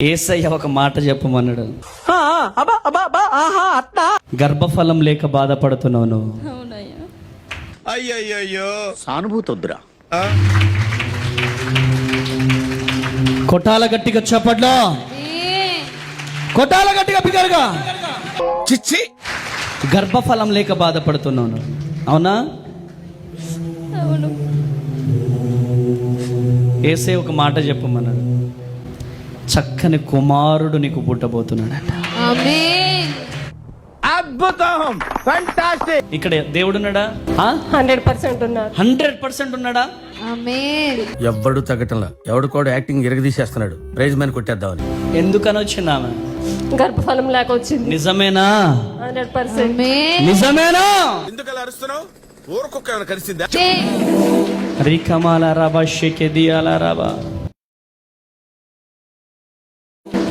యేసయ్య ఒక మాట చెప్పమన్నాడు. గర్భఫలం లేక బాధపడుతున్నావు నువ్వు. అయ్యయ్యో సానుభూతి వద్దురా. కొట్టాల గట్టిగా చెప్పట్లో, కొట్టాల గట్టిగా బిగరగా. చిచ్చి, గర్భఫలం లేక బాధపడుతున్నావు నువ్వు. అవునా? యేసే ఒక మాట చెప్పమన్నాడు. చక్కని కుమారుడు నీకు పుట్టబోతున్నాడట. అద్భుతం, ఫెంటాస్టిక్. ఇక్కడ దేవుడున్నాడా? 100% ఉన్నారు. 100% ఉన్నాడా? ఎవ్వడు తగ్గటంలా, ఎవడు కూడా యాక్టింగ్ ఇరగదీసేస్తున్నాడు. ప్రైజ్ మ్యాన్ కొట్టేద్దామని. ఎందుకని వచ్చింది ఆమె? గర్భఫలం లేక వచ్చింది. నిజమేనా? 100%. నిజమేనా? ఎందుకు అలా అరుస్తున్నావు? ఊరుకొక్క ఏమైనా కలిసిందా? రికమాల రాబా షెకెదియాల రాబా,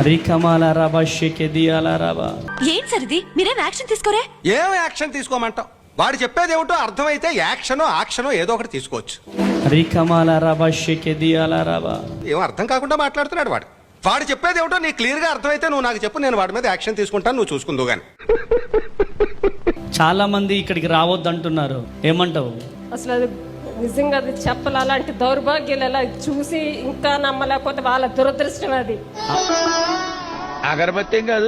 రికమాల రాబా షెకెదియాల రాబా. ఏం సరిది, మీరేం యాక్షన్ తీసుకోరే? ఏం యాక్షన్ తీసుకోమంటావు? వాడు చెప్పేది ఏమిటో అర్థమైతే యాక్షనో ఏదో ఒకటి తీసుకోవచ్చు. రికమాల రాబా షెకెదియాల రాబా. ఏం అర్థం కాకుండా మాట్లాడుతున్నాడు వాడు. వాడు చెప్పేది ఏమిటో నీకు క్లియర్ గా అర్థమైతే నువ్వు నాకు చెప్పు, నేను వాడి మీద యాక్షన్ తీసుకుంటాను, నువ్వు చూసుకుందు గాని. చాలా మంది ఇక్కడికి రావద్దు అంటున్నారు, ఏమంటావు? అసలు అది నిజంగా అది చెప్పాలి. అలాంటి దౌర్భాగ్యాలు ఎలా చూసి ఇంకా నమ్మలేకపోతే వాళ్ళ దురదృష్టం అది. అగరబత్తి కాదు.